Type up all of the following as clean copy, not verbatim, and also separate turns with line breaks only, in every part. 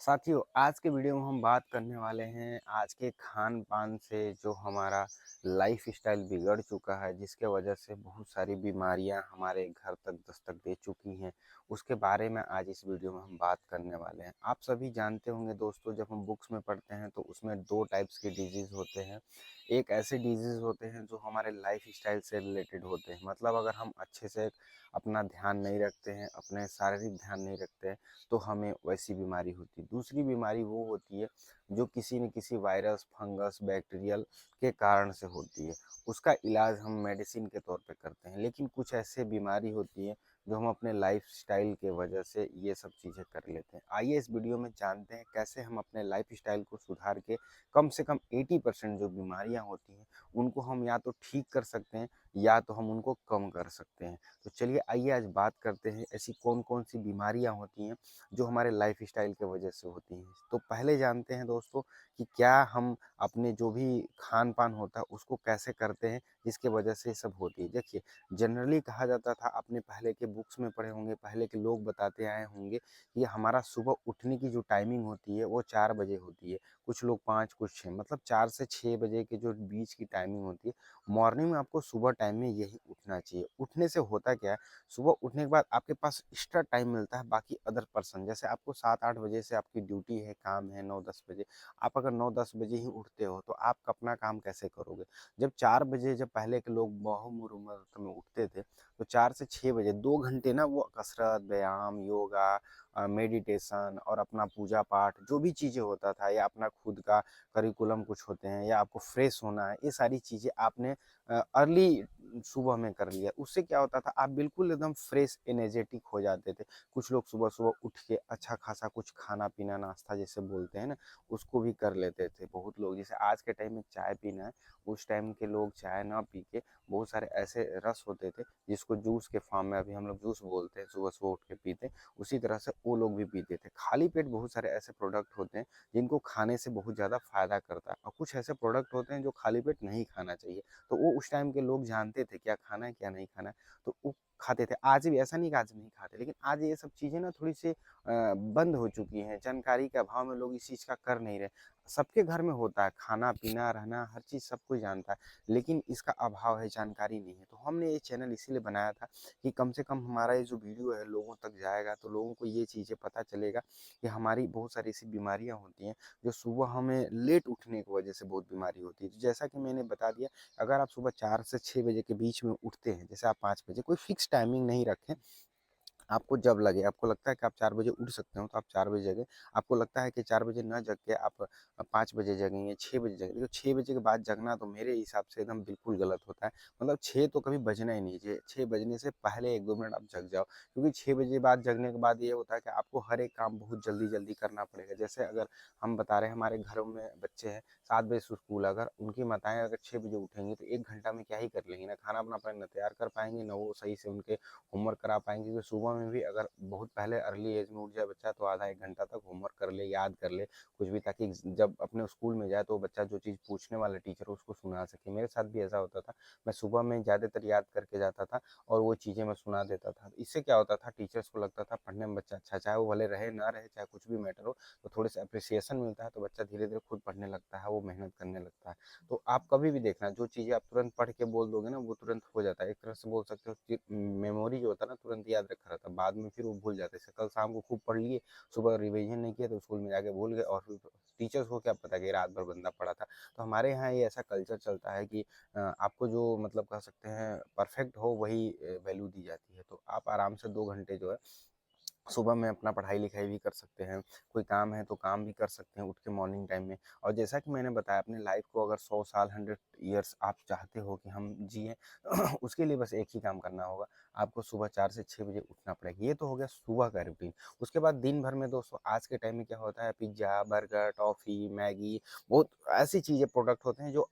साथियों, आज के वीडियो में हम बात करने वाले हैं आज के खान-पान से जो हमारा लाइफ़स्टाइल बिगड़ चुका है, जिसके वजह से बहुत सारी बीमारियां हमारे घर तक दस्तक दे चुकी हैं। उसके बारे में आज इस वीडियो में हम बात करने वाले हैं। आप सभी जानते होंगे दोस्तों, जब हम बुक्स में पढ़ते हैं तो उसमें 2 टाइप्स के डिजीज़ होते हैं। एक ऐसे डिजीज़ होते हैं जो हमारे लाइफ़स्टाइल से रिलेटेड होते हैं, मतलब अगर हम अच्छे से अपना ध्यान नहीं रखते हैं, अपने शारीरिक ध्यान नहीं रखते हैं, तो हमें वैसी बीमारी होती है। दूसरी बीमारी वो होती है जो किसी न किसी वायरस, फंगस, बैक्टीरियल के कारण से होती है। उसका इलाज हम मेडिसिन के तौर पे करते हैं। लेकिन कुछ ऐसे बीमारी होती है जो हम अपने लाइफ़स्टाइल के वजह से ये सब चीज़ें कर लेते हैं। आइए इस वीडियो में जानते हैं कैसे हम अपने लाइफ़स्टाइल को सुधार के कम से कम 80% जो बीमारियाँ होती हैं, उनको हम या तो ठीक कर सकते हैं या तो हम उनको कम कर सकते हैं। तो चलिए आइए आज बात करते हैं ऐसी कौन-कौन सी बीमारियाँ होती हैं जो हमारे लाइफ़स्टाइल की वजह से होती हैं। तो पहले जानते हैं दोस्तों कि क्या हम अपने जो भी खान-पान होता है उसको कैसे करते हैं जिसकी वजह से ये सब होती है। देखिए, जनरली कहा जाता था, आपने पहले के बुक्स में पढ़े होंगे, पहले के लोग बताते आए होंगे कि हमारा सुबह उठने की जो टाइमिंग होती है वो 4 बजे होती है। कुछ लोग 5, कुछ 6, मतलब 4 से 6 बजे के जो बीच की टाइमिंग होती है, मॉर्निंग में आपको सुबह टाइम में यही उठना चाहिए। उठने से होता क्या है, सुबह उठने के बाद आपके पास एक्स्ट्रा टाइम मिलता है बाकी अदर पर्सन, जैसे आपको 7-8 बजे से आपकी ड्यूटी है, काम है 9-10 बजे। आप अगर 9-10 बजे ही उठते हो तो आप अपना काम कैसे करोगे? जब 4 बजे, जब पहले के लोग बहु उम्र में उठते थे, तो 4 से 6 बजे 2 घंटे ना वो कसरत, व्यायाम, योगा, मेडिटेशन और अपना पूजा पाठ जो भी चीज़ें होता था, या अपना खुद का करिकुलम कुछ होते हैं, या आपको फ्रेश होना है, ये सारी चीज़ें आपने अर्ली सुबह में कर लिया। उससे क्या होता था, आप बिल्कुल एकदम फ्रेश एनर्जेटिक हो जाते थे। कुछ लोग सुबह-सुबह उठ के अच्छा खासा कुछ खाना-पीना, नाश्ता जिसे बोलते हैं ना, उसको भी कर लेते थे। बहुत लोग, जैसे आज के टाइम में चाय पीना है, उस टाइम के लोग चाय ना पी के बहुत सारे ऐसे रस होते थे जिसको जूस के फॉर्म में अभी हम लोग जूस बोलते हैं, सुबह-सुबह उठ के पीते हैं। उसी तरह से वो लोग भी पीते थे। खाली पेट बहुत सारे ऐसे प्रोडक्ट होते हैं जिनको खाने से बहुत ज़्यादा फ़ायदा करता है, और कुछ ऐसे प्रोडक्ट होते हैं जो खाली पेट नहीं खाना चाहिए। तो वो उस टाइम के लोग जानते थे क्या खाना है, क्या नहीं खाना है, तो वो खाते थे। आज भी ऐसा नहीं कि आज नहीं खाते, लेकिन आज ये सब चीज़ें ना थोड़ी-सी बंद हो चुकी हैं। जानकारी के अभाव में लोग इस चीज़ का कर नहीं रहे। सबके घर में होता है, खाना-पीना, रहना, हर चीज़ सब कोई जानता है, लेकिन इसका अभाव है, जानकारी नहीं है। तो हमने ये चैनल इसीलिए बनाया था कि कम से कम हमारा ये जो वीडियो है लोगों तक जाएगा, तो लोगों को ये चीज़ें पता चलेगा कि हमारी बहुत सारी ऐसी बीमारियाँ होती हैं, जो सुबह हमें लेट उठने की वजह से बहुत बीमारी होती है। तो जैसा कि मैंने बता दिया, अगर आप सुबह 4 से 6 बजे के बीच में उठते हैं, जैसे आप 5 बजे, कोई फिक्स टाइमिंग नहीं रखें, आपको जब लगे, आपको लगता है कि आप 4 बजे उठ सकते हो, तो आप 4 बजे जगें। आपको लगता है कि 4 बजे ना जग के आप 5 बजे जगेंगे, 6 बजे जगेंगे, तो 6 बजे के बाद जगना तो मेरे हिसाब से एकदम बिल्कुल गलत होता है। मतलब 6 तो कभी बजना ही नहीं चाहिए, 6 बजने से पहले 1-2 मिनट आप जग जाओ। क्योंकि 6 बजे बाद जगने के बाद ये होता है कि आपको हर एक काम बहुत जल्दी-जल्दी करना पड़ेगा। जैसे अगर हम बता रहे हैं, हमारे घरों में बच्चे हैं, 7 बजे से स्कूल, अगर उनकी माताएँ अगर 6 बजे उठेंगी, तो 1 घंटा में क्या ही कर लेंगी, ना खाना-वाना अपना तैयार कर पाएँगी, ना वो सही से उनके होमवर्क करा पाएँगे, क्योंकि सुबह में भी अगर बहुत पहले अर्ली एज में उठ जाए बच्चा, तो आधा 1 घंटा तक होमवर्क कर ले, याद कर ले कुछ भी, ताकि जब अपने स्कूल में जाए तो बच्चा जो चीज़ पूछने वाला टीचर है उसको सुना सके। मेरे साथ भी ऐसा होता था, मैं सुबह में ज़्यादातर याद करके जाता था और वो चीज़ें मैं सुना देता था। इससे क्या होता था, टीचर्स को लगता था पढ़ने में बच्चा अच्छा है, चाहे वो भले रहे ना रहे, चाहे कुछ भी मैटर हो, तो थोड़े से एप्रिसिएशन मिलता है, तो बच्चा धीरे-धीरे खुद पढ़ने लगता है, वो मेहनत करने लगता है। तो आप कभी भी देखना, जो चीज़ें आप तुरंत पढ़ के बोल दोगे ना, वो तुरंत हो जाता है। एक तरह से बोल सकते हो कि मेमोरी जो होता है ना, तुरंत याद रखा रहता है, बाद में फिर वो भूल जाते हैं। कल शाम को खूब पढ़ लिए, सुबह रिवीजन नहीं किया, तो स्कूल में जाके भूल गए, और फिर टीचर्स को क्या पता कि रात भर बंदा पढ़ा था। तो हमारे यहाँ ये ऐसा कल्चर चलता है कि आपको जो मतलब कह सकते हैं परफेक्ट हो, वही वैल्यू दी जाती है। तो आप आराम से 2 घंटे जो है सुबह में अपना पढ़ाई-लिखाई भी कर सकते हैं, कोई काम है तो काम भी कर सकते हैं उठ के मॉर्निंग टाइम में। और जैसा कि मैंने बताया, अपनी लाइफ़ को अगर 100 साल, 100 ईयर्स आप चाहते हो कि हम जिएँ, उसके लिए बस एक ही काम करना होगा, आपको सुबह 4 से 6 बजे उठना पड़ेगा। ये तो हो गया सुबह का रूटीन। उसके बाद दिन भर में दोस्तों, आज के टाइम में क्या होता है, पिज़्ज़ा, बर्गर, टॉफ़ी, मैगी, बहुत ऐसी चीज़ें, प्रोडक्ट होते हैं जो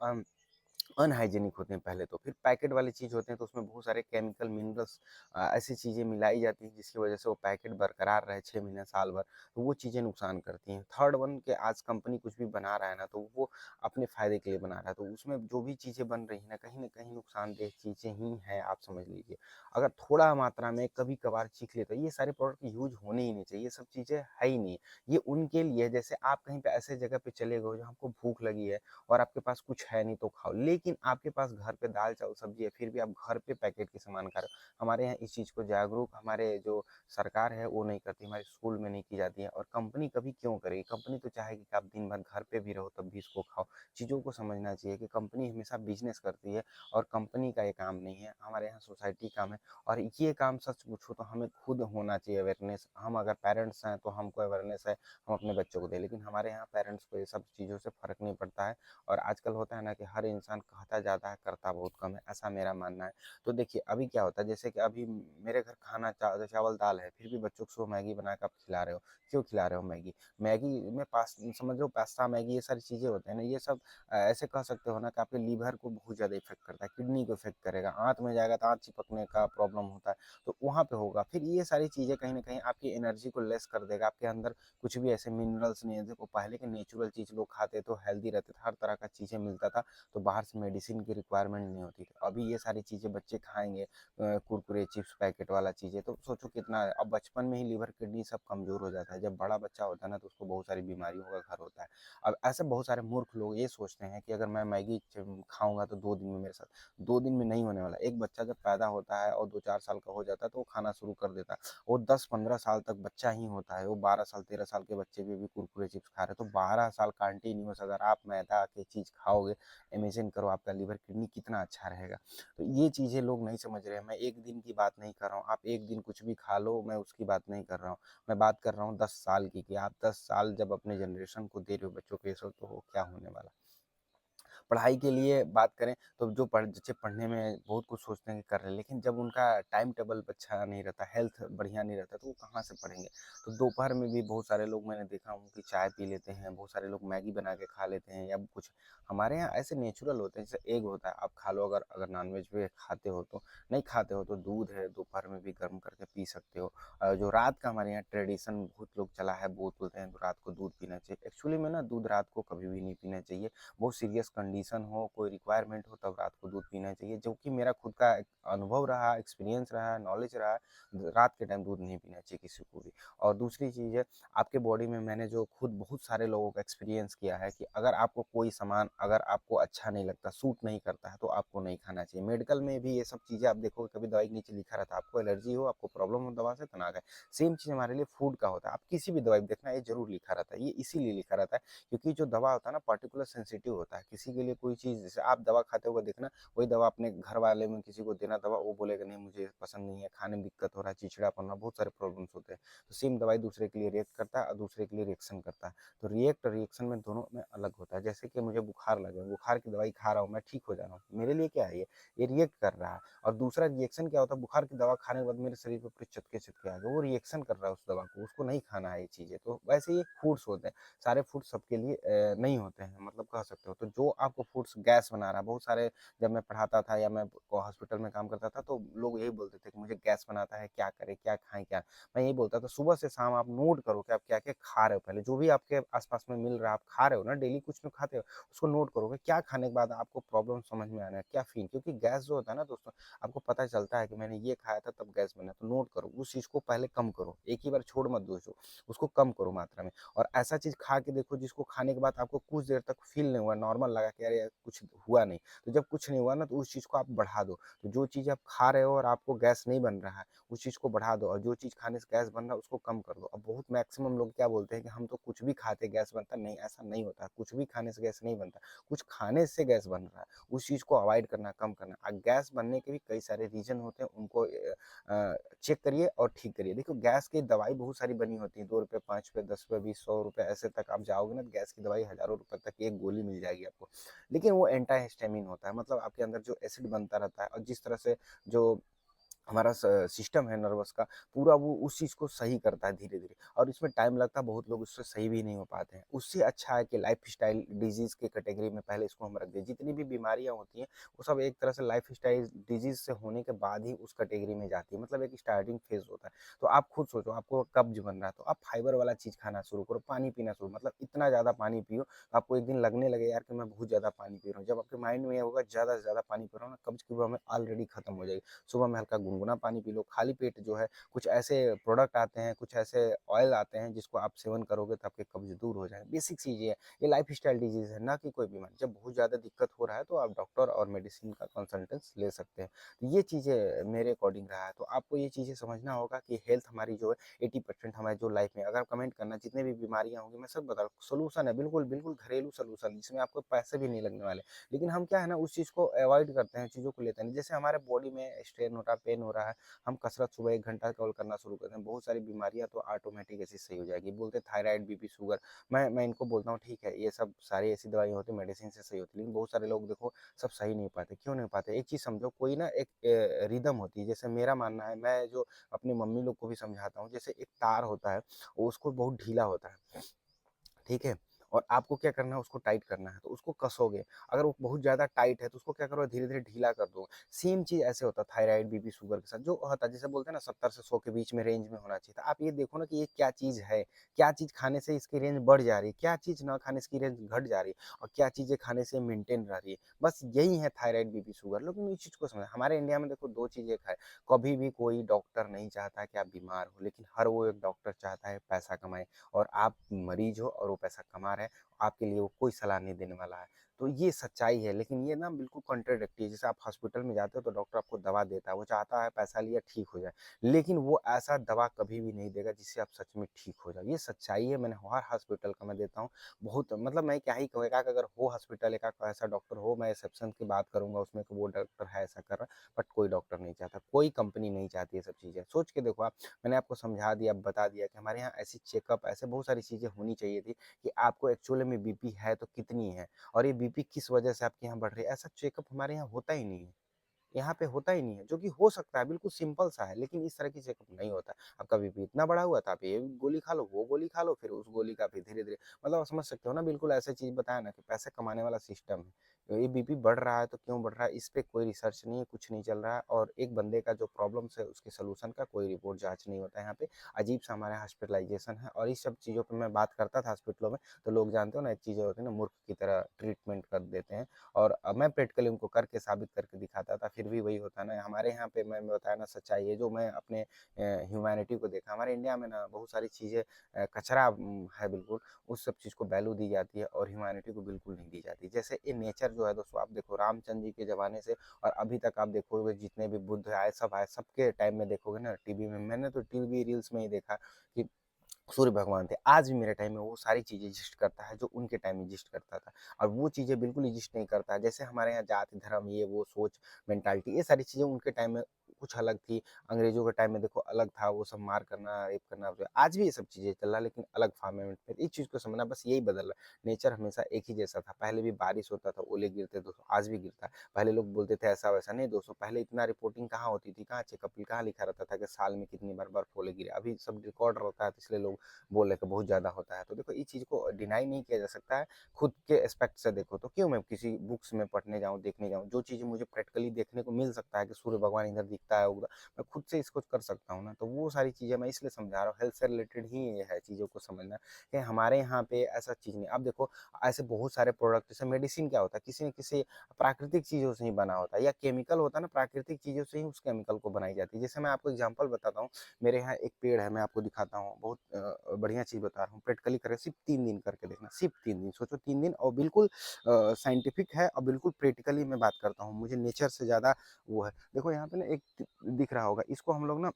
अनहाइजीनिक होते हैं पहले तो, फिर पैकेट वाली चीज़ होते हैं तो उसमें बहुत सारे केमिकल मिनरल्स ऐसी चीज़ें मिलाई जाती हैं जिसकी वजह से वो पैकेट बरकरार रहे 6 महीने साल भर, तो वो चीज़ें नुकसान करती हैं। थर्ड वन कि आज कंपनी कुछ भी बना रहा है ना तो वो अपने फ़ायदे के लिए बना रहा है, तो उसमें जो भी चीज़ें बन रही हैं ना कहीं न कहीं नुकसानदेह चीज़ें ही हैं, आप समझ लीजिए। अगर थोड़ा मात्रा में कभी-कभार चीख लें तो ये सारे प्रोडक्ट यूज़ होने ही नहीं चाहिए, ये सब चीज़ें है ही नहीं। ये उनके लिए जैसे आप कहीं पे ऐसे जगह पे चले गए हो जहाँ आपको भूख लगी है और आपके पास कुछ है नहीं तो खाओ। लेकिन आपके पास घर पे दाल चावल सब्जी है फिर भी आप घर पे पैकेट के सामान खा रहे हो। हमारे यहाँ इस चीज़ को जागरूक हमारे जो सरकार है वो नहीं करती, हमारे स्कूल में नहीं की जाती है और कंपनी कभी क्यों करेगी? कंपनी तो चाहेगी कि आप दिन भर घर पे भी रहो तब भी इसको खाओ। चीज़ों को समझना चाहिए कि कंपनी हमेशा बिज़नेस करती है और कंपनी का ये काम नहीं है, हमारे यहाँ सोसाइटी काम है और ये काम सच पूछो तो हमें खुद होना चाहिए अवेयरनेस। हम अगर पेरेंट्स हैं तो हमको अवेयरनेस है, हम अपने बच्चों को दें, लेकिन हमारे यहाँ पेरेंट्स को ये सब चीज़ों से फ़र्क नहीं पड़ता है और आजकल होता है ना कि हर इंसान कहता ज़्यादा है करता बहुत कम है, ऐसा मेरा मानना है। तो देखिए अभी क्या होता है जैसे कि अभी मेरे घर खाना चावल दाल है फिर भी बच्चों को सुबह मैगी बना के आप खिला रहे हो। क्यों खिला रहे हो मैगी? मैगी में समझ लो पास्ता मैगी ये सारी चीज़ें होते हैं ना, ये सब ऐसे कह सकते हो ना कि आपके लीवर को बहुत ज़्यादा इफ़ेक्ट करता है, किडनी को इफ़ेक्ट करेगा, आँत में जाएगा तो आँत चिपकने का प्रॉब्लम होता है, तो वहाँ पे होगा। फिर ये सारी चीज़ें कहीं न कहीं आपकी एनर्जी को लेस कर देगा, आपके अंदर कुछ भी ऐसे मिनरल्स नहीं है। देखो पहले के नेचुरल चीज़ लोग खाते तो हेल्दी रहते थे, हर तरह का चीज़ें मिलता था, तो बाहर से मेडिसिन की रिक्वायरमेंट नहीं होती थी। अभी ये सारी चीज़ें बच्चे खाएँगे कुरकुरे, चिप्स पैकेट वाला चीज़ें, तो सोचो कितना अब बचपन में ही लीवर, किडनी सब कमज़ोर हो जाता है। जब बड़ा बच्चा होता है ना तो उसको बहुत सारी बीमारियों का घर होता है। अब ऐसे बहुत सारे मूर्ख लोग ये सोचते हैं कि अगर मैं मैगी खाऊँगा तो 2 दिन में मेरे साथ 2 दिन में नहीं होने वाला। एक बच्चा जब पैदा होता है और 2-4 साल का हो जाता है तो वो खाना शुरू कर देता है। वो 10-15 साल तक बच्चा ही होता है, वो 12 साल 13 साल के बच्चे भी कुरकुरे चिप्स खा रहे हैं, तो 12 साल कंटिन्यूअस अगर आप मैदा की चीज़ खाओगे, इमेजिन करो आपका लीवर किडनी कितना अच्छा रहेगा। तो ये चीज़ें लोग नहीं समझ रहे हैं। मैं 1 दिन की बात नहीं कर रहा हूँ, आप 1 दिन कुछ भी खा लो, मैं उसकी बात नहीं कर रहा हूँ। मैं बात कर रहा हूँ 10 साल की कि आप 10 साल जब अपने जनरेशन को दे रहे हो बच्चों को ये सब, तो क्या होने वाला। पढ़ाई के लिए बात करें तो जो बच्चे पढ़ने में बहुत कुछ सोचते हैं कि कर रहे हैं, लेकिन जब उनका टाइम टेबल अच्छा नहीं रहता, हेल्थ बढ़िया नहीं रहता, तो वो कहाँ से पढ़ेंगे। तो दोपहर में भी बहुत सारे लोग मैंने देखा हूँ कि चाय पी लेते हैं, बहुत सारे लोग मैगी बना के खा लेते हैं या कुछ। हमारे यहाँ ऐसे नेचुरल होते हैं, जैसे एग होता है आप खा लो, अगर अगर नॉनवेज भी खाते हो तो। नहीं खाते हो तो दूध है, दोपहर में भी गर्म करके पी सकते हो। जो रात का हमारे यहाँ ट्रेडिशन बहुत लोग चला है, बहुत बोलते हैं तो रात को दूध पीना चाहिए। एक्चुअली में ना दूध रात को कभी भी नहीं पीना चाहिए। बहुत सीरियस कंडीशन हो, कोई रिक्वायरमेंट हो तब रात को दूध पीना चाहिए, जो कि मेरा खुद का एक अनुभव रहा, एक्सपीरियंस रहा, नॉलेज रहा है, रात के टाइम दूध नहीं पीना चाहिए किसी को भी। और दूसरी चीज़ है, आपके बॉडी में मैंने जो खुद बहुत सारे लोगों का एक्सपीरियंस किया है कि अगर आपको कोई सामान अगर आपको अच्छा नहीं लगता, सूट नहीं करता है, तो आपको नहीं खाना चाहिए। मेडिकल में भी ये सब चीज़ें आप देखोगे, कभी दवाई के नीचे लिखा रहता है, आपको एलर्जी हो, आपको प्रॉब्लम हो दवा से तो ना खाएँ। सेम चीज़ हमारे लिए फूड का होता है, आप किसी भी दवाई में देखना ये ज़रूर लिखा रहता है, ये इसीलिए लिखा रहता है क्योंकि जो दवा होता है ना पर्टिकुलर सेंसिटिव होता है। किसी के लिए कोई चीज़, जैसे आप दवा खाते हुए देखना, वही दवा अपने घर वाले में किसी को देना दवा, वो बोलेगा नहीं मुझे पसंद नहीं है, खाने में दिक्कत हो रहा है, चिड़चिड़ापन हो रहा है, बहुत सारे प्रॉब्लम्स होते हैं। तो सेम दवाई दूसरे के लिए रिएक्ट करता है और दूसरे के लिए रिएक्शन करता है। तो रिएक्शन में दोनों में अलग होता है। जैसे कि मुझे बुखार लगे, बुखार की दवाई खा रहा हूँ, मैं ठीक हो जा रहा हूँ। मेरे लिए क्या है ये रिएक्ट कर रहा है। और दूसरा रिएक्शन क्या होता है, बुखार की दवा खाने के बाद मेरे शरीर पे पूरे चटके-चटके आ गए, वो रिएक्शन कर रहा है उस दवा को, उसको नहीं खाना है ये चीज़ें। तो वैसे ही फूड्स होते हैं। सारे फूड सबके लिए नहीं होते हैं, मतलब कह सकते हो। तो जो आपको फूड्स गैस बना रहा है, बहुत सारे जब मैं पढ़ाता था या मैं हॉस्पिटल में काम करता था तो लोग यही बोलते थे कि मुझे गैस बनाता है, क्या करें, क्या खाएँ, क्या। मैं यही बोलता था सुबह से शाम आप नोट करो कि आप क्या-क्या खा रहे हो पहले, जो भी आपके आस-पास में मिल रहा है, आप खा रहे हो ना डेली कुछ न खाते हो, उसको नोट करोगे, क्या खाने के बाद आपको प्रॉब्लम समझ में आना है, क्या फ़ील, क्योंकि गैस जो होता है ना दोस्तों, आपको पता चलता है कि मैंने ये खाया था तब गैस बना, तो नोट करो, उस चीज़ को पहले कम करो, एक ही बार छोड़ मत दो उसको कम करो मात्रा में। और ऐसा चीज़ खा के देखो जिसको खाने के बाद आपको कुछ देर तक फ़ील नहीं हुआ, नॉर्मल लगा कि अरे यार कुछ हुआ नहीं। तो जब कुछ नहीं हुआ ना तो उस चीज़ को आप बढ़ा दो। तो जो चीज़ आप खा रहे हो और आपको गैस नहीं बन रहा है, उस चीज़ को बढ़ा दो और जो चीज़ खाने से गैस बन रहा है उसको कम कर दो। अब बहुत मैक्सिमम लोग क्या बोलते हैं कि हम तो कुछ भी खाते गैस बनता है, नहीं ऐसा नहीं होता है। कुछ भी खाने से गैस नहीं बनता। कुछ खाने से गैस बन रहा है, उस चीज़ को अवॉइड करना, कम करना। गैस बनने के भी कई सारे रीज़न होते हैं, उनको चेक करिए और ठीक करिए। देखो गैस की दवाई बहुत सारी बनी होती है, ₹2, ₹5, ₹10, ₹20, ₹100 ऐसे तक आप जाओगे ना तो गैस की दवाई हज़ारों रुपए तक की एक गोली मिल जाएगी आपको। लेकिन वो एंटी हिस्टामिन होता है, मतलब आपके अंदर जो एसिड बनता रहता है और जिस तरह से जो हमारा सिस्टम है नर्वस का, पूरा वो उस चीज़ को सही करता है धीरे-धीरे, और इसमें टाइम लगता है, बहुत लोग उससे सही भी नहीं हो पाते हैं। उससे अच्छा है कि लाइफ़स्टाइल डिज़ीज़ की कैटेगरी में पहले इसको हम रख दें। जितनी भी बीमारियाँ होती हैं, वो सब एक तरह से लाइफ़स्टाइल डिज़ीज़ से होने के बाद ही उस कैटेगरी में जाती है, मतलब एक स्टार्टिंग फ़ेज़ होता है। तो आप खुद सोचो, आपको कब्ज़ बन रहा है, तो आप फाइबर वाला चीज़ खाना शुरू करो, पानी पीना शुरू, मतलब इतना ज़्यादा पानी पियो, आपको एक दिन लगने लगे यार कि मैं बहुत ज़्यादा पानी पी रहा हूँ। जब आपके माइंड में ये होगा ज़्यादा से ज़्यादा पानी पी रहा हूँ ना, कब्ज़ की प्रॉब्लम ऑलरेडी खत्म हो जाएगी। सुबह में हल्का गुनगुना पानी पी लो, खाली पेट जो है कुछ ऐसे प्रोडक्ट आते हैं, कुछ ऐसे ऑयल आते हैं जिसको आप सेवन करोगे तो आपके कब्ज़ दूर हो जाएँगे। बेसिक चीज़ ये है, ये लाइफ़स्टाइल डिज़ीज़ है, ना कि कोई बीमारी। जब बहुत ज़्यादा दिक्कत हो रहा है तो आप डॉक्टर और मेडिसिन का कंसल्टेंस ले सकते हैं। तो ये चीज़ें मेरे अकॉर्डिंग रहा है, तो आपको ये चीज़ें समझना होगा कि हेल्थ हमारी जो है 80% हमारी जो लाइफ़ में, अगर कमेंट करना जितने भी बीमारियाँ होंगी मैं सब बता रहा हूँ, सॉल्यूशन है, बिल्कुल, बिल्कुल घरेलू सॉल्यूशन जिसमें आपको पैसे भी नहीं लगने वाले। लेकिन हम क्या है ना, उस चीज़ को अवॉइड करते हैं, चीज़ों को लेते हैं। जैसे हमारे बॉडी में स्ट्रेन हो रहा है, पेन हो रहा है, हम कसरत सुबह 1 घंटा केवल करना शुरू करते हैं, बहुत सारी बीमारियाँ तो ऑटोमेटिक ऐसे सही हो जाएगी। बोलते हैं थायराइड, बीपी, शुगर, मैं इनको बोलता हूँ ठीक है, ये सब सारी ऐसी दवाइयाँ होती हैं, मेडिसिन से सही होती है, लेकिन बहुत सारे लोग देखो सब सही नहीं पाते। क्यों नहीं पाते? एक चीज़ समझो, कोई ना एक रिदम होती है, जैसे मेरा मानना है, मैं जो अपनी मम्मी लोग को भी समझाता हूँ, जैसे एक तार होता है, उसको बहुत ढीला होता है। ठीक है? और आपको क्या करना है, उसको टाइट करना है, तो उसको कसोगे। अगर वो बहुत ज़्यादा टाइट है तो उसको क्या करो, धीरे-धीरे ढीला कर दो। सेम चीज़ ऐसे होता है थायराइड, बीपी, शुगर के साथ जो होता है, जैसे बोलते हैं ना 70 से 100 के बीच में रेंज में होना चाहिए। तो आप ये देखो ना कि ये क्या चीज़ है? क्या चीज़ खाने से इसकी रेंज बढ़ जा रही है? क्या चीज़ ना खाने से इसकी रेंज घट जा रही है? और क्या चीज़ें खाने से मेंटेन रह रही है? बस यही है थायराइड, बीपी, शुगर। लेकिन इस चीज़ को समझना, हमारे इंडिया में देखो 2 चीज़ें है, कभी भी कोई डॉक्टर नहीं चाहता कि आप बीमार हो, लेकिन हर वो एक डॉक्टर चाहता है पैसा कमाए, और आप मरीज़ हो और वो पैसा कमा रहे हैं, आपके लिए वो कोई सलाह नहीं देने वाला है। तो ये सच्चाई है, लेकिन ये ना बिल्कुल कॉन्ट्राडिक्टरी है। जैसे आप हॉस्पिटल में जाते हो तो डॉक्टर आपको दवा देता है, वो चाहता है पैसा लिया ठीक हो जाए, लेकिन वो ऐसा दवा कभी भी नहीं देगा जिससे आप सच में ठीक हो जाओ। ये सच्चाई है, मैंने हर हॉस्पिटल का मैं देता हूँ। बहुत मतलब मैं क्या ही कहूँ, एक-आध अगर हो हॉस्पिटल, एक-आध ऐसा डॉक्टर हो, मैं एक्सेप्शन की बात करूँगा उसमें कि वो डॉक्टर है ऐसा कर रहा है, बट कोई डॉक्टर नहीं चाहता, कोई कंपनी नहीं चाहती ये सब चीज़ें। सोच के देखो आप, मैंने आपको समझा दिया, बता दिया कि हमारे यहाँ ऐसी चेकअप, ऐसे बहुत सारी चीज़ें होनी चाहिए थी कि आपको एक्चुअली में बीपी है तो कितनी है, और ये बीपी किस वजह से आपके यहाँ बढ़ रही है, ऐसा चेकअप हमारे यहाँ होता ही नहीं है। यहाँ पे होता ही नहीं है, जो कि हो सकता है, बिल्कुल सिंपल सा है, लेकिन इस तरह की चेकअप नहीं होता। आपका बीपी इतना बढ़ा हुआ था, आप ये गोली खा लो, वो गोली खा लो, फिर उस गोली का फिर धीरे-धीरे, मतलब आप समझ सकते हो ना, बिल्कुल ऐसे चीज़ बताया ना कि पैसे कमाने वाला सिस्टम है। तो ये बीपी बढ़ रहा है तो क्यों बढ़ रहा है, इस पे कोई रिसर्च नहीं है, कुछ नहीं चल रहा है, और एक बंदे का जो प्रॉब्लम्स है उसके सॉल्यूशन का कोई रिपोर्ट जाँच नहीं होता है यहाँ पे। अजीब-सा हमारे हॉस्पिटलाइज़ेशन है, और इस सब चीज़ों पे मैं बात करता था हॉस्पिटलों में, तो लोग जानते हो ना, एक चीज़ें होती है ना, मूर्ख की तरह ट्रीटमेंट कर देते हैं। और मैं प्रैक्टिकली उनको करके साबित करके दिखाता था, फिर भी वही होता है ना, हमारे यहाँ पे मैं बताया ना सच्चाई है, जो मैं अपने ह्यूमैनिटी को देखा, हमारे इंडिया में ना बहुत सारी चीज़ें कचरा है बिल्कुल, उस सब चीज़ को वैल्यू दी जाती है और ह्यूमैनिटी को बिल्कुल नहीं दी जाती। जैसे ये नेचर जो है दोस्तों, आप देखो रामचंद्र जी के ज़माने से और अभी तक आप देखोगे, जितने भी बुद्ध आए, सबके टाइम में देखोगे ना टीवी में, मैंने तो टीवी रील्स में ही देखा कि सूर्य भगवान थे। आज भी मेरे टाइम में वो सारी चीज़ें एग्ज़िस्ट करता है जो उनके टाइम में एग्ज़िस्ट करता था, और वो चीज़ें बिल्कुल एग्ज़िस्ट नहीं करता है। जैसे हमारे यहाँ जाति, धर्म, ये वो सोच, मेंटालिटी, ये सारी चीज़ें उनके टाइम में कुछ अलग थी। अंग्रेज़ों के टाइम में देखो अलग था, वो सब मार करना, रेप करना, जो आज भी ये सब चीज़ें चल रहा है, लेकिन अलग फ़ॉर्मेट में। इस चीज़ को समझना, बस यही बदल रहा है। नेचर हमेशा एक ही जैसा था। पहले भी बारिश होता था, ओले गिरते दोस्तों, आज भी गिरता है। पहले लोग बोलते थे ऐसा-वैसा, नहीं दोस्तों, पहले इतना रिपोर्टिंग कहाँ होती थी, कहाँ चेकअप, कहाँ लिखा रहता था कि साल में कितनी बार बर्फ, ओले गिरे। अभी सब रिकॉर्ड रहता है, तो इसलिए लोग बोल रहे कि बहुत ज़्यादा होता है। तो देखो, इस चीज़ को डिनाई नहीं किया जा सकता है। खुद के एस्पेक्ट से देखो, तो क्यों मैं किसी बुक्स में पढ़ने जाऊँ, देखने जाऊँ? जो चीज़ें मुझे प्रैक्टिकली देखने को मिल सकता है कि सूर्य भगवान इधर दिखता है, उधर, मैं खुद से इसको कर सकता हूँ ना। तो वो सारी चीज़ें मैं इसलिए समझा रहा हूँ, हेल्थ से रिलेटेड ही ये है चीज़ों को समझना, कि हमारे यहाँ पे ऐसा चीज़ नहीं। अब देखो, ऐसे बहुत सारे प्रोडक्ट, जैसे मेडिसिन क्या होता है, किसी न किसी प्राकृतिक चीज़ों से ही बना होता है, या केमिकल होता है ना, प्राकृतिक चीज़ों से ही उस केमिकल को बनाई जाती है। जैसे मैं आपको एग्ज़ाम्पल बताता हूँ, मेरे यहाँ एक पेड़ है, मैं आपको दिखाता हूँ, बहुत बढ़िया चीज़ बता रहा हूँ, प्रैक्टिकली करके सिर्फ 3 दिन करके देखना, सिर्फ 3 दिन, सोचो 3 दिन, और बिल्कुल साइंटिफिक है, और बिल्कुल प्रैक्टिकली मैं बात करता हूँ, मुझे नेचर से ज़्यादा वो है। देखो यहाँ पे ना एक दिख रहा होगा, इसको हम लोग ना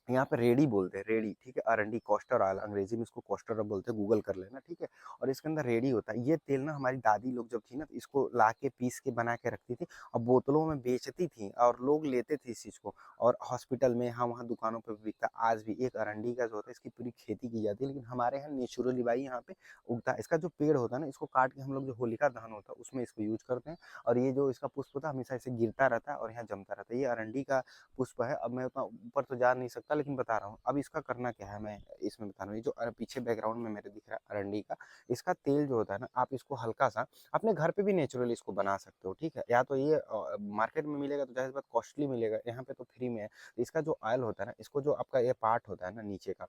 यहाँ पे रेडी बोलते हैं, रेडी, ठीक है, अरंडी, कॉस्टर ऑयल, अंग्रेजी में इसको कॉस्टर ऑयल बोलते हैं, गूगल कर लेना, ठीक है। और इसके अंदर रेडी होता है। ये तेल ना हमारी दादी लोग जब थी ना, तो इसको ला के पीस के बना के रखती थी और बोतलों में बेचती थी और लोग लेते थे इस चीज़ को। और हॉस्पिटल में, हाँ, वहाँ दुकानों पे भी बिकता। आज भी एक अरंडी का जो होता है, इसकी पूरी खेती की जाती है, लेकिन हमारे यहाँ नेचुरली भाई यहाँ पे उगता है। इसका जो पेड़ होता है ना, इसको काट के हम लोग जो होलिका दहन होता है उसमें इसको यूज करते हैं। और ये जो इसका पुष्प होता है हमेशा ऐसे गिरता रहता है और यहाँ जमता रहता है। ये अरंडी का पुष्प है। अब मैं उतना ऊपर तो जा नहीं सकता, लेकिन बता रहा हूँ। अब इसका करना क्या है, मैं इसमें बता रहा हूँ। ये जो पीछे बैकग्राउंड में मेरे दिख रहा है अरंडी का, इसका तेल जो होता है ना, आप इसको हल्का सा अपने घर पे भी नेचुरली इसको बना सकते हो, ठीक है। या तो ये मार्केट में मिलेगा तो जाहिर बात कॉस्टली मिलेगा, यहाँ पे तो फ्री में है। तो इसका जो ऑयल होता है ना, इसको जो आपका ये पार्ट होता है ना नीचे का,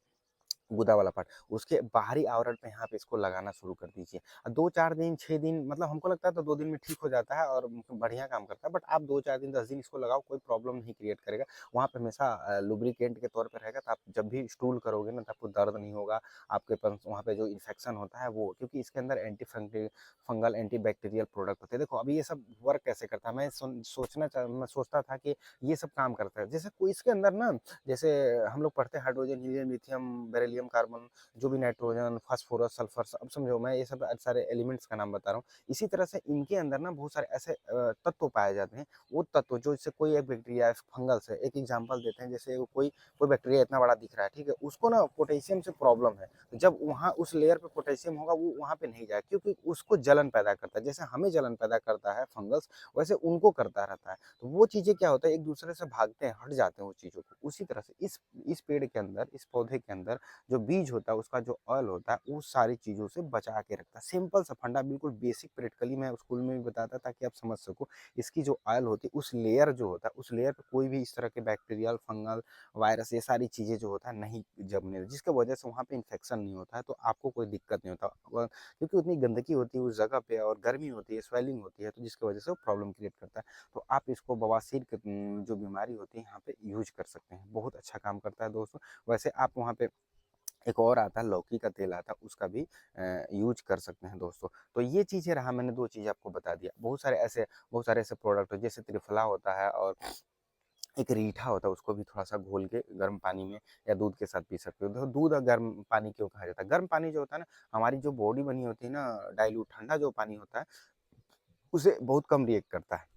गुदा वाला पार्ट, उसके बाहरी आवरण पे यहाँ पे इसको लगाना शुरू कर दीजिए। 2-4 दिन, 6 दिन, मतलब हमको लगता है तो 2 दिन में ठीक हो जाता है और बढ़िया काम करता है। बट आप 2-4 दिन, 10 दिन इसको लगाओ, कोई प्रॉब्लम नहीं क्रिएट करेगा। वहाँ पे हमेशा लुब्रिकेंट के तौर पे रहेगा, तो आप जब भी स्टूल करोगे ना, तो आपको दर्द नहीं होगा। आपके पास वहाँ पे जो इन्फेक्शन होता है वो, क्योंकि इसके अंदर फंगल, एंटीबैक्टीरियल प्रोडक्ट होते हैं। देखो अभी ये सब वर्क कैसे करता है, मैं सोचता था कि ये सब काम करता है। जैसे कोई इसके अंदर ना, जैसे हम लोग पढ़ते हैं hydrogen, helium, lithium, beryllium, carbon, जो भी नाइट्रोजन, फास्फोरस, सल्फर, अब समझो मैं ये सब सारे एलिमेंट्स का नाम बता रहा हूँ। इसी तरह से इनके अंदर ना बहुत सारे ऐसे तत्व पाए जाते हैं। वो तत्व जो, इससे कोई एक बैक्टीरिया फंगस है, एक एग्जाम्पल देते हैं, जैसे कोई कोई बैक्टीरिया इतना बड़ा दिख रहा है, ठीक है, उसको ना पोटेशियम से प्रॉब्लम है। तो जब वहाँ उस लेयर पे पोटेशियम होगा, वो वहाँ पे नहीं जाएगा, क्योंकि उसको जलन पैदा करता है। जैसे हमें जलन पैदा करता है फंगस, वैसे उनको करता रहता है। तो वो चीजें क्या होता है, एक दूसरे से भागते हैं, हट जाते हैं वो चीजों को। उसी तरह से इस पेड़ के अंदर, इस पौधे के अंदर जो बीज होता है, उसका जो ऑयल होता है, वो सारी चीजों से बचा के रखता है। सिंपल सा फंडा, बिल्कुल बेसिक, प्रैक्टिकली मैं स्कूल में भी बताता ताकि आप समझ सको। इसकी जो ऑयल होती है, उस लेयर जो होता है, उस लेयर पे कोई भी इस तरह के बैक्टीरियल, फंगल, वायरस, ये सारी चीजें जो होता है नहीं जमने, जिसकी वजह से वहाँ पे इन्फेक्शन नहीं होता है। तो आपको कोई दिक्कत नहीं होता, क्योंकि उतनी गंदगी होती है उस जगह पे और गर्मी होती है, स्वेलिंग होती है, तो जिसकी वजह से वो प्रॉब्लम क्रिएट करता है। तो आप इसको बवासीर की जो बीमारी होती है यहाँ पे यूज कर सकते हैं। बहुत अच्छा काम करता है दोस्तों। वैसे आप वहाँ पे एक और आता है, लौकी का तेल आता है, उसका भी यूज कर सकते हैं दोस्तों। तो ये चीज़ें रहा, मैंने 2 चीज़ आपको बता दिया। बहुत सारे ऐसे प्रोडक्ट हो, जैसे त्रिफला होता है और एक रीठा होता है, उसको भी थोड़ा-सा घोल के गर्म पानी में या दूध के साथ पी सकते हो। देखो दूध और गर्म पानी क्यों कहा जाता है? गर्म पानी जो होता है ना, हमारी जो बॉडी बनी होती है ना डाइल्यूट, ठंडा जो पानी होता है, उसे बहुत कम रिएक्ट करता है।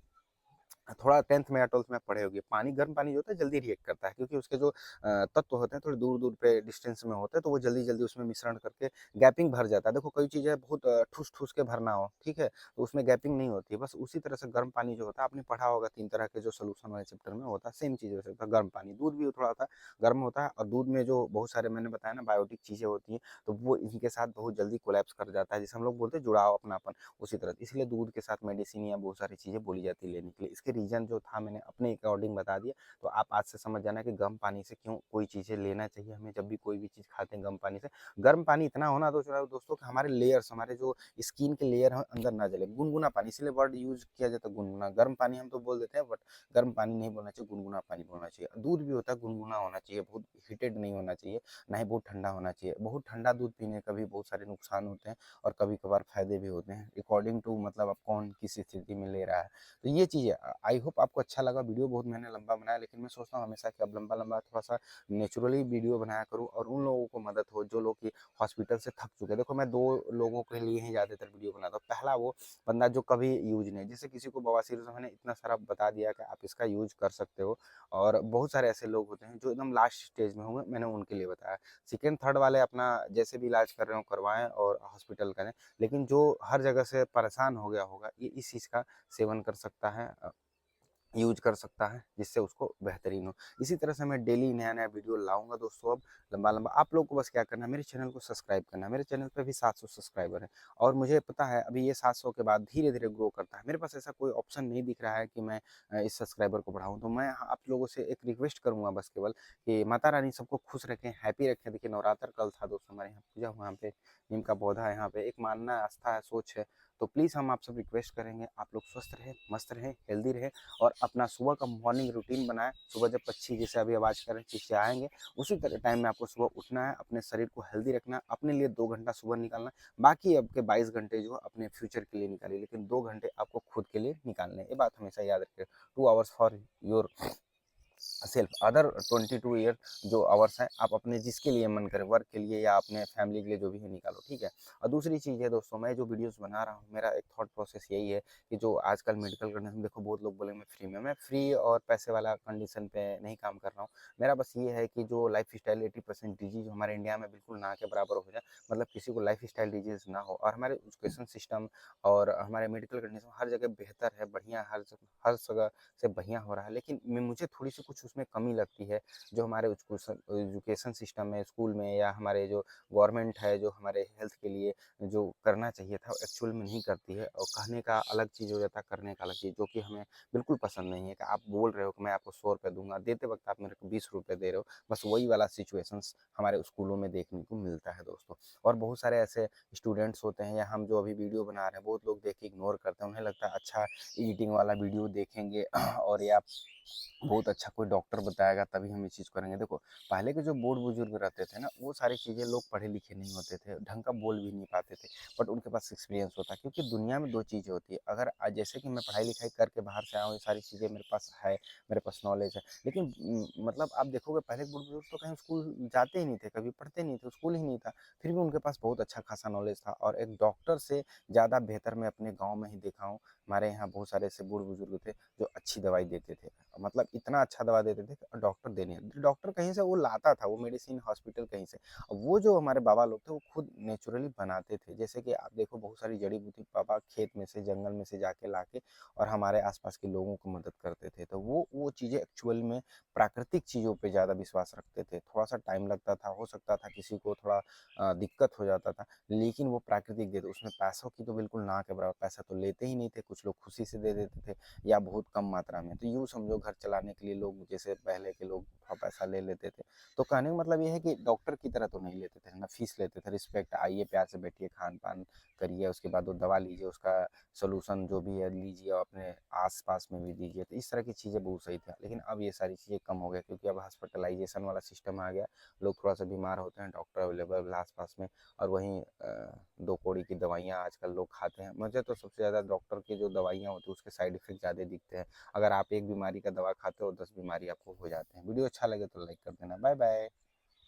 थोड़ा 10th में या 12th में आप पढ़े होंगे, पानी, गर्म पानी जो होता है जल्दी रिएक्ट करता है, क्योंकि उसके जो तत्व होते हैं थोड़े दूर दूर पे डिस्टेंस में होते हैं, तो वो जल्दी जल्दी उसमें मिश्रण करके गैपिंग भर जाता है। देखो कई चीज़ें बहुत ठूस ठूस के भरना हो, ठीक है, तो उसमें गैपिंग नहीं होती है। बस उसी तरह से गर्म पानी जो होता है, आपने पढ़ा होगा 3 तरह के जो सोल्यूशन वाले चैप्टर में होता है, सेम चीज़ वैसे होता है गर्म पानी। दूध भी थोड़ा सा गर्म होता है, और दूध में जो बहुत सारे मैंने बताया ना बायोटिक चीज़ें होती हैं, तो वो इनके साथ बहुत जल्दी कोलैप्स कर जाता है, जिसे हम लोग बोलते हैं जुड़ाव, अपनापन। उसी तरह इसलिए दूध के साथ मेडिसिन या बहुत सारी चीज़ें बोली जाती है लेने के लिए। इसके रीज़न जो था मैंने अपने अकॉर्डिंग बता दिया। तो आप आज से समझ जाना कि गर्म पानी से क्यों कोई चीज़ें लेना चाहिए हमें, जब भी कोई भी चीज़ खाते हैं गर्म पानी से। गर्म पानी इतना होना तो चाहिए दोस्तों कि हमारे लेयर्स, हमारे जो स्किन के लेयर हैं अंदर ना जले। गुनगुना पानी, इसलिए वर्ड यूज़ किया जाता है गुनगुना। गर्म पानी हम तो बोल देते हैं, बट गर्म पानी नहीं बोलना चाहिए, गुनगुना पानी बोलना चाहिए। दूध भी होता है गुनगुना होना चाहिए, बहुत हीटेड नहीं होना चाहिए, ना ही बहुत ठंडा होना चाहिए। बहुत ठंडा दूध पीने का भी बहुत सारे नुकसान होते हैं और कभी-कभार फ़ायदे भी होते हैं, अकॉर्डिंग टू मतलब आप कौन किस स्थिति में ले रहा है। तो ये चीज़ है। आई होप आपको अच्छा लगा। वीडियो बहुत मैंने लंबा बनाया, लेकिन मैं सोचता हूँ हमेशा कि अब लंबा-लंबा थोड़ा-सा नेचुरली वीडियो बनाया करूँ और उन लोगों को मदद हो जो लोग कि हॉस्पिटल से थक चुके हैं। देखो मैं 2 लोगों के लिए ही ज़्यादातर वीडियो बनाता हूँ। पहला वो बंदा जो कभी यूज़ नहीं, जैसे किसी को बवासीर, तो मैंने इतना सारा बता दिया कि आप इसका यूज़ कर सकते हो। और बहुत सारे ऐसे लोग होते हैं जो एकदम लास्ट स्टेज में होंगे, मैंने उनके लिए बताया। सेकंड, थर्ड वाले अपना जैसे भी इलाज कर रहे हो करवाएँ और हॉस्पिटल करें। लेकिन जो हर जगह से परेशान हो गया होगा, ये इस चीज़ का सेवन कर सकता है, यूज कर सकता है, जिससे उसको बेहतरीन हो। इसी तरह से मैं डेली नया-नया वीडियो लाऊँगा दोस्तों अब लंबा-लंबा। आप लोगों को बस क्या करना है, मेरे चैनल को सब्सक्राइब करना है। मेरे चैनल पे भी 700 सब्सक्राइबर हैं और मुझे पता है अभी ये 700 के बाद धीरे-धीरे ग्रो करता है। मेरे पास ऐसा कोई ऑप्शन नहीं दिख रहा है कि मैं इस सब्सक्राइबर को बढ़ाऊँ। तो मैं आप लोगों से एक रिक्वेस्ट करूँगा बस केवल, कि माता रानी सबको खुश रखें, हैप्पी रखें। देखिए नवरात्र कल था दोस्तों, हमारे यहाँ पूजा हुआ, यहाँ पे नीम का पौधा है, यहाँ पे एक मानना है, आस्था है, सोच है। तो प्लीज़ हम आप सब रिक्वेस्ट करेंगे, आप लोग स्वस्थ रहें, मस्त रहें, हेल्दी रहें और अपना सुबह का मॉर्निंग रूटीन बनाएं। सुबह जब पक्षी जैसे अभी आवाज़ कर रहे हैं चिड़चिड़ाएंगे, उसी तरह टाइम में आपको सुबह उठना है, अपने शरीर को हेल्दी रखना है, अपने लिए 2 घंटा सुबह निकालना है। बाकी आपके 22 घंटे जो अपने फ्यूचर के लिए निकालिए, लेकिन 2 घंटे आपको खुद के लिए निकालने हैं। ये बात हमेशा याद रखिए। 2 hours for your self other 22 year जो आवर्स हैं आप अपने जिसके लिए मन करे, वर्क के लिए या अपने फैमिली के लिए जो भी है निकालो, ठीक है। और दूसरी चीज़ है दोस्तों, मैं जो वीडियोस बना रहा हूँ मेरा एक थॉट प्रोसेस यही है कि जो आजकल मेडिकल कंडीशन देखो, बहुत लोग बोलेंगे मैं फ्री और पैसे वाला कंडीशन पे नहीं काम कर रहा हूँ। मेरा बस ये है कि जो लाइफ स्टाइल 80% डिजीज हमारे इंडिया में बिल्कुल ना के बराबर हो जाए, मतलब किसी को लाइफ स्टाइल डिजीज ना हो, और हमारे एजुकेशन सिस्टम और हमारे मेडिकल कंडीशन हर जगह बेहतर है, बढ़िया, हर जगह से बढ़िया हो रहा है। लेकिन मुझे थोड़ी सी कुछ उसमें कमी लगती है, जो हमारे एजुकेशन सिस्टम में, स्कूल में, या हमारे जो गवर्नमेंट है जो हमारे हेल्थ के लिए जो करना चाहिए था एक्चुअल में नहीं करती है। और कहने का अलग चीज़ हो जाता है, करने का अलग चीज़, जो कि हमें बिल्कुल पसंद नहीं है। कि आप बोल रहे हो कि मैं आपको 100 रुपये दूंगा, देते वक्त आप मेरे को 20 रुपये दे रहे हो, बस वही वाला सिचुएशंस हमारे स्कूलों में देखने को मिलता है दोस्तों। और बहुत सारे ऐसे स्टूडेंट्स होते हैं, या हम जो अभी वीडियो बना रहे हैं, बहुत लोग देख के इग्नोर करते हैं, उन्हें लगता है अच्छा एडिटिंग वाला वीडियो देखेंगे और या बहुत अच्छा कोई डॉक्टर बताएगा तभी हम ये चीज़ करेंगे। देखो, पहले के जो बूढ़ बुजुर्ग रहते थे ना, वो सारी चीज़ें, लोग पढ़े लिखे नहीं होते थे, ढंग का बोल भी नहीं पाते थे, बट उनके पास एक्सपीरियंस होता है। क्योंकि दुनिया में दो चीज़ें होती है, अगर जैसे कि मैं पढ़ाई लिखाई करके बाहर से आया हूँ, ये सारी चीज़ें मेरे पास है, मेरे पास नॉलेज है, लेकिन मतलब आप देखोगे पहले के बूढ़ बुजुर्ग तो कहीं स्कूल जाते ही नहीं थे, कभी पढ़ते नहीं थे, स्कूल ही नहीं था, फिर भी उनके पास बहुत अच्छा खासा नॉलेज था। और एक डॉक्टर से ज़्यादा बेहतर मैं अपने गाँव में ही देखा हूँ। हमारे यहाँ बहुत सारे ऐसे बूढ़ बुजुर्ग थे जो अच्छी दवाई देते थे, मतलब इतना अच्छा दवा देते थे कि डॉक्टर देने, डॉक्टर कहीं से वो लाता था, वो मेडिसिन हॉस्पिटल कहीं से। वो जो हमारे बाबा लोग थे वो खुद नेचुरली बनाते थे। जैसे कि आप देखो, बहुत सारी जड़ी बूटी पापा खेत में से, जंगल में से जाके लाके और हमारे आसपास के लोगों को मदद करते थे। तो वो चीज़ें एक्चुअल में प्राकृतिक चीज़ों पे ज़्यादा विश्वास रखते थे। थोड़ा सा टाइम लगता था, हो सकता था किसी को थोड़ा दिक्कत हो जाता था, लेकिन वो प्राकृतिक देते, उसमें पैसों की तो बिल्कुल ना के बराबर, पैसा तो लेते ही नहीं थे, कुछ लोग खुशी से दे देते थे या बहुत कम मात्रा में। तो यूँ समझो, घर चलाने के लिए लोग, जैसे पहले के लोग थोड़ा पैसा ले लेते थे। तो कहने का मतलब ये है कि डॉक्टर की तरह तो नहीं लेते थे ना, फीस लेते थे, रिस्पेक्ट, आइए प्यार से बैठिए, खान पान करिए, उसके बाद वो दवा लीजिए, उसका सोल्यूशन जो भी है लीजिए और अपने आस पास में भी दीजिए। तो इस तरह की चीज़ें बहुत सही थी। लेकिन अब ये सारी चीज़ें कम हो गया, क्योंकि अब हॉस्पिटलाइजेशन वाला सिस्टम आ गया, लोग थोड़ा सा बीमार होते हैं, डॉक्टर अवेलेबल आस पास में, और वहीं दो कौड़ी की दवाइयाँ आजकल लोग खाते हैं। मुझे तो सबसे ज़्यादा डॉक्टर की जो दवाइयाँ होती हैं उसके साइड इफेक्ट ज़्यादा दिखते हैं। अगर आप एक बीमारी का दवा खाते हो, 10 बीमारी आपको हो जाते हैं। वीडियो अच्छा लगे तो लाइक कर देना। Bye bye.